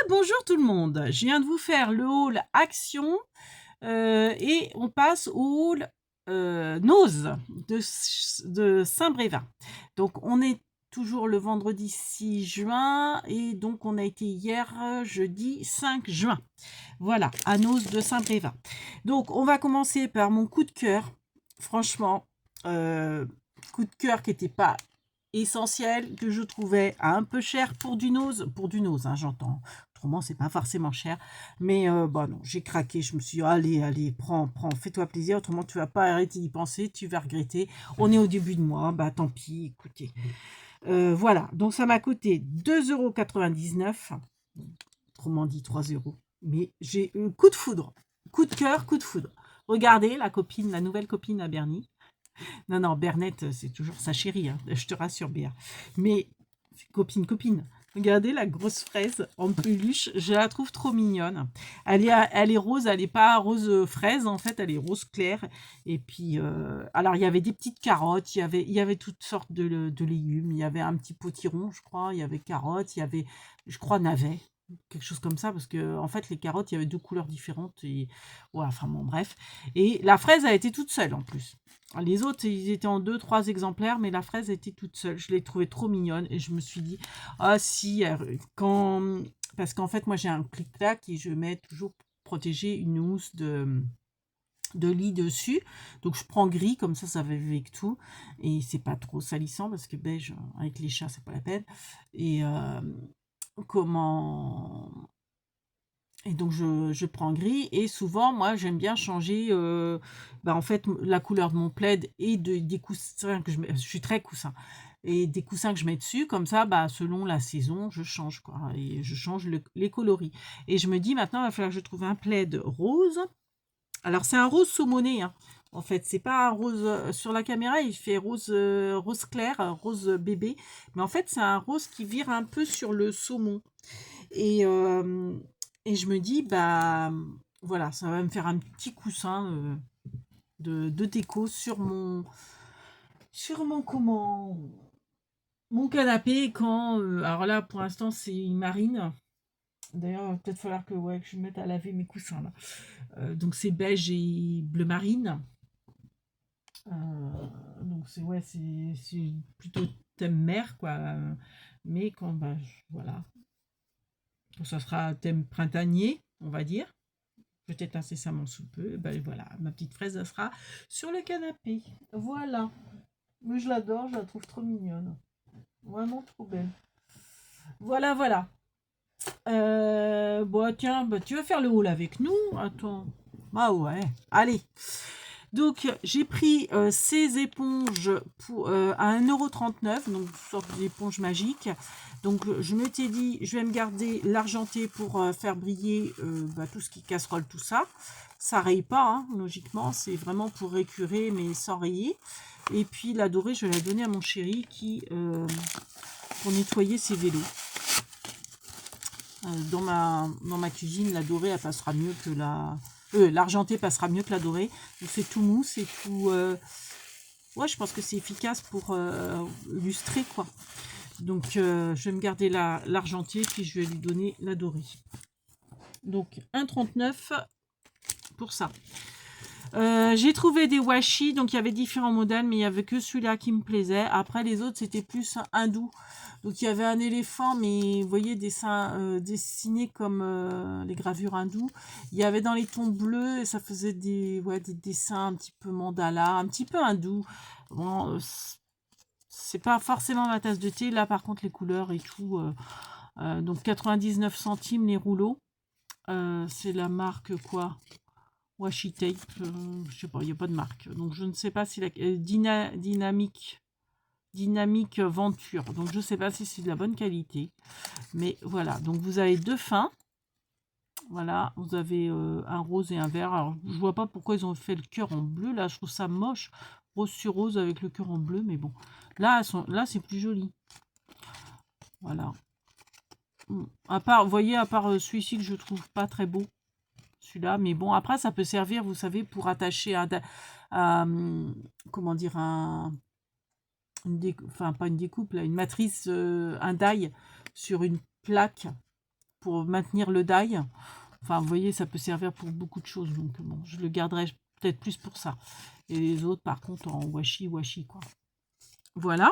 Bonjour tout le monde, je viens de vous faire le haul action et on passe au haul Nose de Saint-Brévin. Donc on est toujours le vendredi 6 juin et donc on a été hier jeudi 5 juin. Voilà, à Nose de Saint-Brévin. Donc on va commencer par mon coup de cœur. Franchement, coup de cœur qui n'était pas essentiel, que je trouvais un peu cher pour du nose, hein, j'entends. Autrement, c'est pas forcément cher. Mais bon, non, j'ai craqué. Je me suis dit, allez, prends, fais-toi plaisir. Autrement, tu vas pas arrêter d'y penser, tu vas regretter. On est au début de mois, bah tant pis, écoutez. Voilà, donc ça m'a coûté 2,99 €. Autrement dit, 3 euros. Mais j'ai eu coup de foudre. Coup de cœur, coup de foudre. Regardez la nouvelle copine à Bernie. Non, Bernette, c'est toujours sa chérie, hein, je te rassure, Béa. Mais copine. Regardez la grosse fraise en peluche, je la trouve trop mignonne. Elle est rose, elle n'est pas rose fraise, en fait, elle est rose claire. Et puis, alors il y avait des petites carottes, il y avait toutes sortes de légumes, il y avait un petit potiron, je crois, il y avait carottes, il y avait, je crois, navets, quelque chose comme ça, parce que en fait, les carottes, il y avait deux couleurs différentes. Et ouais, enfin bon, bref. Et la fraise a été toute seule en plus. Les autres, ils étaient en 2, 3 exemplaires, mais la fraise était toute seule. Je l'ai trouvée trop mignonne et je me suis dit, ah si, parce qu'en fait, moi j'ai un clic-clac et je mets toujours pour protéger une housse de lit dessus. Donc je prends gris, comme ça va avec tout. Et c'est pas trop salissant parce que beige, avec les chats, c'est pas la peine. Et comment. Et donc je prends gris et souvent moi j'aime bien changer en fait la couleur de mon plaid et des coussins que je mets, je suis très coussin, et des coussins que je mets dessus, comme ça selon la saison je change quoi, et je change les coloris. Et je me dis maintenant il va falloir que je trouve un plaid rose. Alors c'est un rose saumoné, hein. En fait c'est pas un rose sur la caméra, il fait rose clair, rose bébé, mais en fait c'est un rose qui vire un peu sur le saumon. Et, euh, et je me dis, voilà, ça va me faire un petit coussin de déco mon canapé quand, alors là, pour l'instant, c'est une marine. D'ailleurs, il va peut-être falloir que je mette à laver mes coussins là. Donc c'est beige et bleu marine. Donc c'est plutôt thème mer quoi. Mais quand, voilà, quand ça sera thème printanier, on va dire. Peut-être incessamment sous peu, ben voilà, ma petite fraise, elle sera sur le canapé. Voilà. Mais je l'adore, je la trouve trop mignonne. Vraiment trop belle. Voilà. Bon, tiens, tu vas faire le haul avec nous? Attends. Ah ouais, allez. Donc, j'ai pris ces éponges à 1,39 €, donc une sorte d'éponge magique. Donc, je m'étais dit, je vais me garder l'argenté pour faire briller tout ce qui est casserole, tout ça. Ça raye pas, hein, logiquement. C'est vraiment pour récurer, mais sans rayer. Et puis, la dorée, je vais la donner à mon chéri pour nettoyer ses vélos. Dans ma cuisine, la dorée, elle passera mieux que l'argenté passera mieux que la dorée. Donc c'est tout mou, c'est tout. Ouais, je pense que c'est efficace pour lustrer quoi. Donc je vais me garder l'argenté, puis je vais lui donner la dorée. Donc 1,39 € pour ça. J'ai trouvé des washi, donc il y avait différents modèles, mais il n'y avait que celui-là qui me plaisait. Après les autres c'était plus hindou. Donc il y avait un éléphant, mais vous voyez, dessiné comme les gravures hindoues. Il y avait dans les tons bleus et ça faisait des dessins un petit peu mandala, un petit peu hindou. Bon, c'est pas forcément ma tasse de thé. Là par contre les couleurs et tout. Donc 99 centimes les rouleaux. C'est la marque quoi? Washi tape. Je sais pas, il n'y a pas de marque. Donc je ne sais pas si la Dynamique Venture. Donc je ne sais pas si c'est de la bonne qualité. Mais voilà, donc vous avez deux fins. Voilà, vous avez un rose et un vert. Alors je vois pas pourquoi ils ont fait le cœur en bleu. Là, je trouve ça moche. Rose sur rose avec le cœur en bleu. Mais bon, là, là c'est plus joli. Voilà. À part, vous voyez, à part celui-ci que je trouve pas très beau. Celui-là. Mais bon, après, ça peut servir, vous savez, pour attacher comment dire, enfin pas une découpe, là, une matrice, un die sur une plaque. pour maintenir le die. Enfin, vous voyez, ça peut servir pour beaucoup de choses. Donc, bon, je le garderai peut-être plus pour ça. Et les autres, par contre, en washi, quoi. Voilà.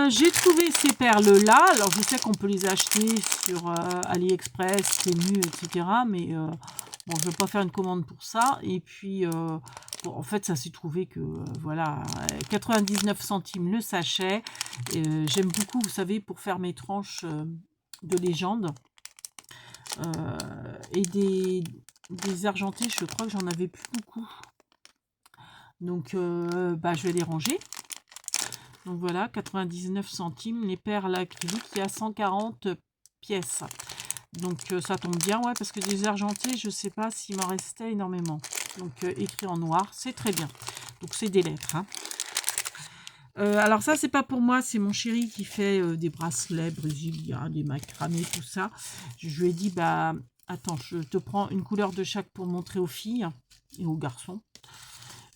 J'ai trouvé ces perles-là. Alors, je sais qu'on peut les acheter sur AliExpress, Temu, etc. Mais bon, je ne vais pas faire une commande pour ça. Et puis, bon, en fait, ça s'est trouvé que, voilà, 99 centimes le sachet. J'aime beaucoup, vous savez, pour faire mes tranches de légende. Et des argentés, je crois que j'en avais plus beaucoup. Donc, bah, je vais les ranger. Donc voilà, 99 centimes, les perles acryliques, il y a 140 pièces. Donc ça tombe bien, ouais, parce que des argentés, je ne sais pas s'il m'en restait énormément. Donc écrit en noir, c'est très bien. Donc c'est des lettres. Hein. Alors ça, c'est pas pour moi, c'est mon chéri qui fait des bracelets brésiliens, des macramés, tout ça. Je lui ai dit, bah, attends, je te prends une couleur de chaque pour montrer aux filles et aux garçons.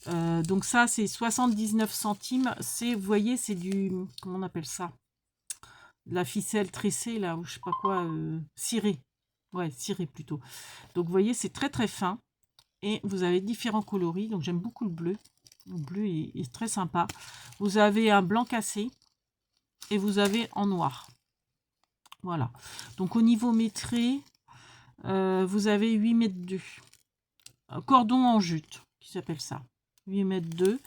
Donc ça, c'est 79 centimes. C'est, vous voyez, c'est du... Comment on appelle ça? De la ficelle tressée, là, ou je sais pas quoi, cirée. Ouais, cirée plutôt. Donc, vous voyez, c'est très, très fin. Et vous avez différents coloris. Donc, j'aime beaucoup le bleu. Le bleu est très sympa. Vous avez un blanc cassé. Et vous avez en noir. Voilà. Donc, au niveau métré, vous avez 8 mètres 2. Un cordon en jute, qui s'appelle ça. 8 mètres 2.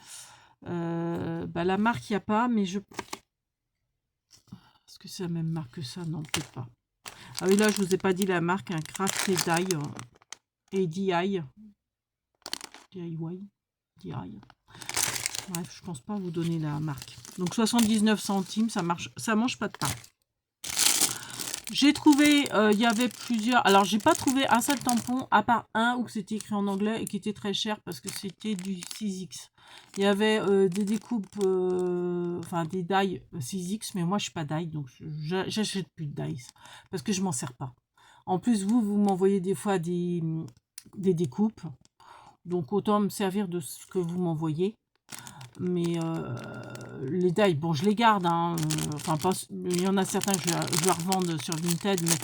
Bah, la marque, il n'y a pas, mais je... Est-ce que c'est la même marque que ça? Non, peut-être pas. Ah oui, là, je vous ai pas dit la marque, un Craft et DIY. DIY. Bref, je pense pas vous donner la marque. Donc 79 centimes, ça marche, ça mange pas de pain. J'ai trouvé, il y avait plusieurs... Alors, j'ai pas trouvé un seul tampon, à part un où c'était écrit en anglais et qui était très cher parce que c'était du 6X. Il y avait des découpes, enfin des die 6X, mais moi je suis pas die, donc j'achète plus de dies parce que je m'en sers pas. En plus, vous m'envoyez des fois des découpes, donc autant me servir de ce que vous m'envoyez. Mais les die, bon, je les garde. Hein, enfin, il y en a certains que je vais revendre sur Vinted, mais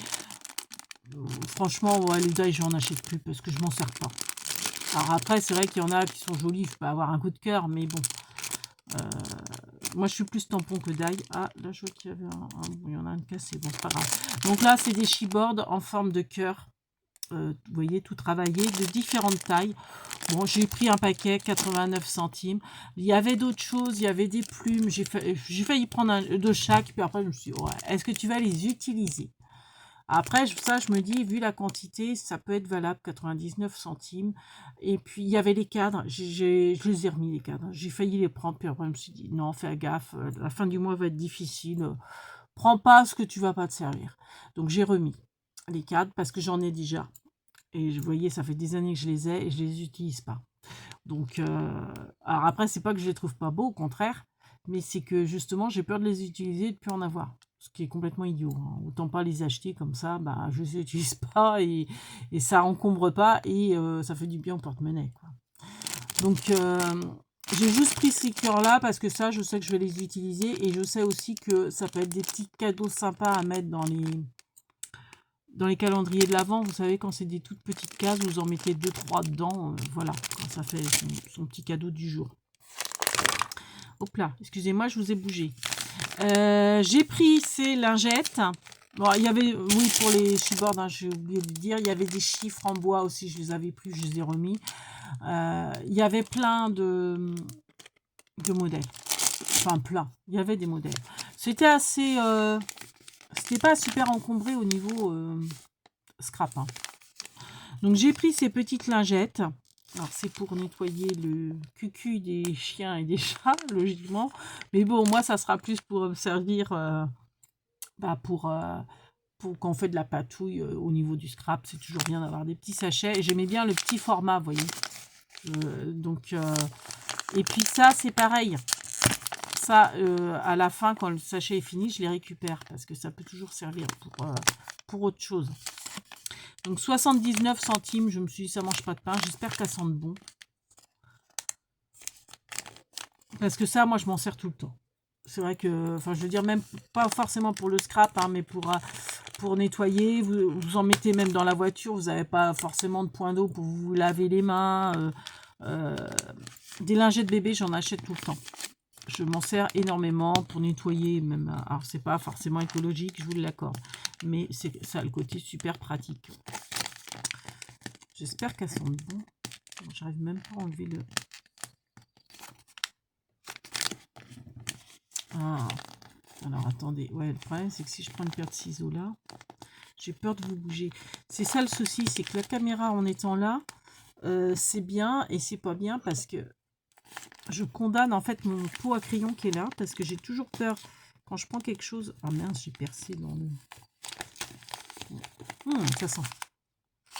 franchement, ouais, les die, j'en achète plus parce que je m'en sers pas. Alors après, c'est vrai qu'il y en a qui sont jolis, je peux avoir un coup de cœur, mais bon. Moi, je suis plus tampon que die. Ah, là, je vois qu'il y avait il y en a un cassé, bon, c'est pas grave. Donc là, c'est des chipboards en forme de cœur. Vous voyez, tout travaillé, de différentes tailles. Bon, j'ai pris un paquet, 89 centimes. Il y avait d'autres choses, il y avait des plumes. J'ai failli prendre de chaque, puis après, je me suis dit, ouais, est-ce que tu vas les utiliser? Après, ça, je me dis, vu la quantité, ça peut être valable, 99 centimes. Et puis, il y avait les cadres. Je les ai remis, les cadres. J'ai failli les prendre, puis après, je me suis dit, non, fais gaffe, la fin du mois va être difficile. Prends pas ce que tu vas pas te servir. Donc, j'ai remis les cadres parce que j'en ai déjà. Et vous voyez, ça fait des années que je les ai et je les utilise pas. Donc, alors après, c'est pas que je les trouve pas beaux, au contraire, mais c'est que justement, j'ai peur de les utiliser et de plus en avoir. Ce qui est complètement idiot. Hein. Autant pas les acheter comme ça, bah, je les utilise pas et ça encombre pas et ça fait du bien au porte-monnaie. Donc, j'ai juste pris ces cœurs-là parce que ça, je sais que je vais les utiliser et je sais aussi que ça peut être des petits cadeaux sympas à mettre dans les calendriers de l'Avent. Vous savez, quand c'est des toutes petites cases, vous en mettez 2-3 dedans. Voilà, quand ça fait son petit cadeau du jour. Hop là, excusez-moi, je vous ai bougé. J'ai pris ces lingettes. Bon, il y avait, oui, pour les chipboards, hein, j'ai oublié de dire, il y avait des chiffres en bois aussi, je les avais pris, je les ai remis. Il y avait plein de modèles. Enfin, plein. Il y avait des modèles. C'était assez... c'était pas super encombré au niveau scrap. Hein. Donc, j'ai pris ces petites lingettes. Alors, c'est pour nettoyer le cucu des chiens et des chats, logiquement. Mais bon, moi, ça sera plus pour me servir pour quand on fait de la patouille au niveau du scrap. C'est toujours bien d'avoir des petits sachets. Et j'aimais bien le petit format, vous voyez. Et puis ça, c'est pareil. Ça, à la fin, quand le sachet est fini, je les récupère. Parce que ça peut toujours servir pour autre chose. Donc 79 centimes, je me suis dit ça mange pas de pain, j'espère qu'elle sente bon. Parce que ça, moi je m'en sers tout le temps. C'est vrai que, enfin, je veux dire, même pas forcément pour le scrap, hein, mais pour nettoyer, vous en mettez même dans la voiture, vous n'avez pas forcément de point d'eau pour vous laver les mains. Euh, des lingettes bébé, j'en achète tout le temps. Je m'en sers énormément pour nettoyer, même. Alors, c'est pas forcément écologique, je vous l'accorde, mais ça a le côté super pratique. J'espère qu'elles sont bon. J'arrive même pas à enlever le... Ah, alors attendez. Ouais, le problème, c'est que si je prends une paire de ciseaux là, j'ai peur de vous bouger. C'est ça le souci, c'est que la caméra en étant là, c'est bien et c'est pas bien parce que je condamne en fait mon pot à crayon qui est là parce que j'ai toujours peur quand je prends quelque chose. Ah mince, j'ai percé dans le...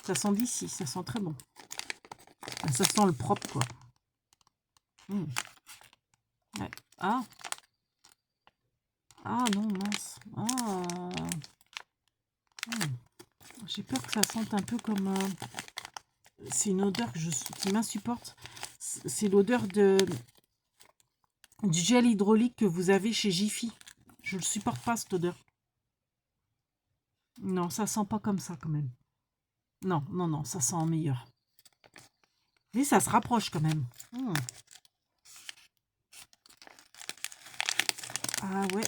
ça sent d'ici, ça sent très bon. Ça sent le propre quoi. Ouais. Ah non, mince. J'ai peur que ça sente un peu comme... c'est une odeur qui m'insupporte. C'est l'odeur du gel hydraulique que vous avez chez Jiffy. Je ne supporte pas cette odeur. Non, ça sent pas comme ça quand même. Non, non, non, ça sent meilleur. Mais ça se rapproche quand même. Ah ouais,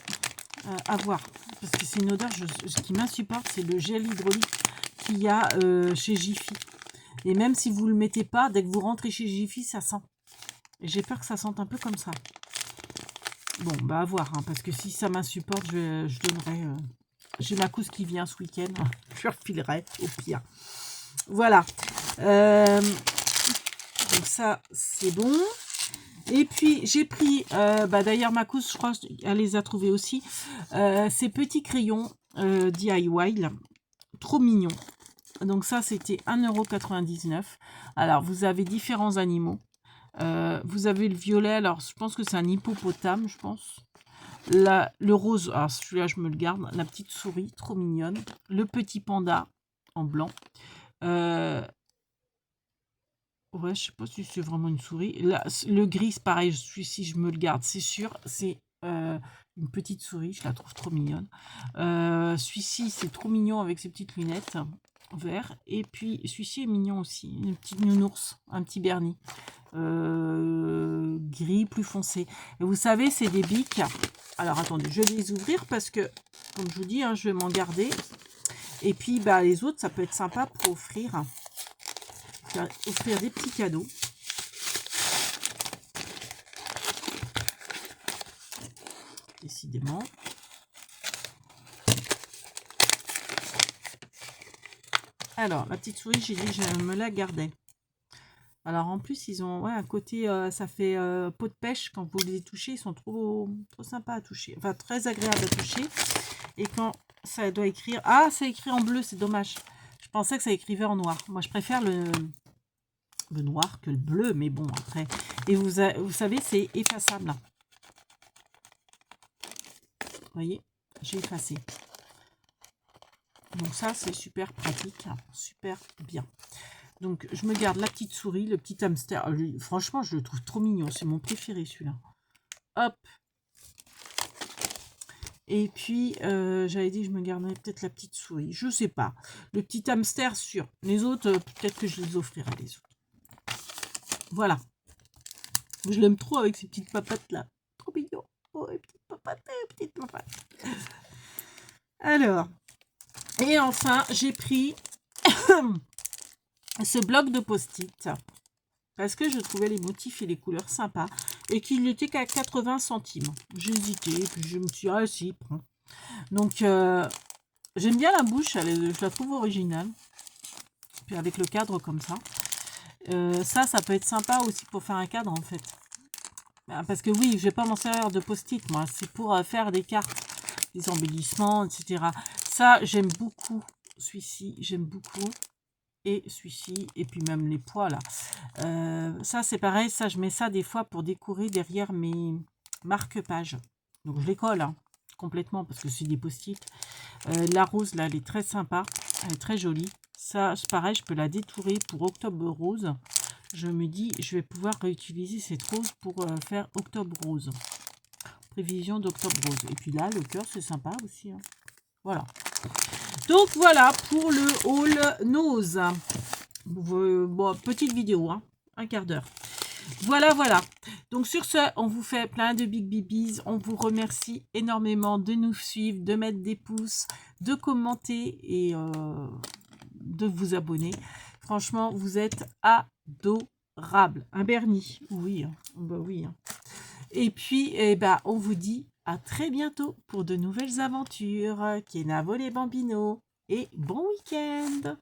à voir. Parce que c'est une odeur qui m'insupporte, c'est le gel hydraulique qu'il y a chez Jiffy. Et même si vous ne le mettez pas, dès que vous rentrez chez Jiffy, ça sent. Et j'ai peur que ça sente un peu comme ça. Bon, bah à voir, hein, parce que si ça m'insupporte, je donnerai... j'ai ma cousine qui vient ce week-end, je refilerai au pire. Voilà. Donc ça, c'est bon. Et puis, j'ai pris, d'ailleurs, ma cousine, je crois, elle les a trouvés aussi, ces petits crayons DIY, là, trop mignons. Donc ça, c'était 1,99 €. Alors, vous avez différents animaux. Vous avez le violet, alors je pense que c'est un hippopotame, je pense. Le rose, alors celui-là, je me le garde. La petite souris, trop mignonne. Le petit panda en blanc. Ouais, je sais pas si c'est vraiment une souris. Là, le gris, c'est pareil, celui-ci, je me le garde, c'est sûr. C'est une petite souris, je la trouve trop mignonne. Celui-ci, c'est trop mignon avec ses petites lunettes vert. Et puis, celui-ci est mignon aussi. Une petite nounours, un petit Bernie. Gris plus foncé. Et vous savez, c'est des bics. Alors, attendez, je vais les ouvrir parce que, comme je vous dis, hein, je vais m'en garder. Et puis, bah, les autres, ça peut être sympa pour offrir des petits cadeaux. Décidément. Alors, la petite souris, j'ai dit que je me la gardais. Alors, en plus, ils ont un côté, ça fait peau de pêche. Quand vous les touchez, ils sont trop sympas à toucher. Enfin, très agréables à toucher. Et quand ça doit écrire... Ah, c'est écrit en bleu, c'est dommage. Je pensais que ça écrivait en noir. Moi, je préfère le noir que le bleu, mais bon, après. Et vous savez, c'est effaçable. Vous voyez, j'ai effacé. Donc ça, c'est super pratique, super bien. Donc, je me garde la petite souris, le petit hamster. Franchement, je le trouve trop mignon. C'est mon préféré, celui-là. Hop. Et puis, j'avais dit, je me garderais peut-être la petite souris. Je sais pas. Le petit hamster, sûr. Les autres, peut-être que je les offrirai, les autres. Voilà. Je l'aime trop avec ces petites papates là. Trop mignon. Oh, les petites papates. Alors. Et enfin, j'ai pris ce bloc de post-it. Parce que je trouvais les motifs et les couleurs sympas. Et qu'il n'était qu'à 80 centimes. J'ai hésité. Puis je me suis dit, ah si, prends. Donc, j'aime bien la bouche. Je la trouve originale. Puis avec le cadre comme ça. Ça peut être sympa aussi pour faire un cadre en fait. Parce que oui, je vais pas m'en servir de post-it moi. C'est pour faire des cartes, des embellissements, etc. Ça, j'aime beaucoup. Celui-ci, j'aime beaucoup. Et celui-ci, et puis même les pois là. Ça, c'est pareil. Ça, je mets ça des fois pour décorer derrière mes marque-pages. Donc, je les colle complètement parce que c'est des post-it. La rose, là, elle est très sympa. Elle est très jolie. Ça, c'est pareil, je peux la détourer pour octobre rose. Je me dis, je vais pouvoir réutiliser cette rose pour faire octobre rose. prévision d'octobre rose. Et puis là, le cœur, c'est sympa aussi. Hein. Voilà. Donc voilà pour le haul nose. Bon, petite vidéo, hein, un quart d'heure. Voilà, voilà. Donc sur ce, on vous fait plein de big bibis. On vous remercie énormément de nous suivre, de mettre des pouces, de commenter et de vous abonner. Franchement, vous êtes adorables. Un Bernie, oui, hein. Bah oui. Hein. Et puis, eh ben, on vous dit à très bientôt pour de nouvelles aventures. Kenavo les bambinos et bon week-end.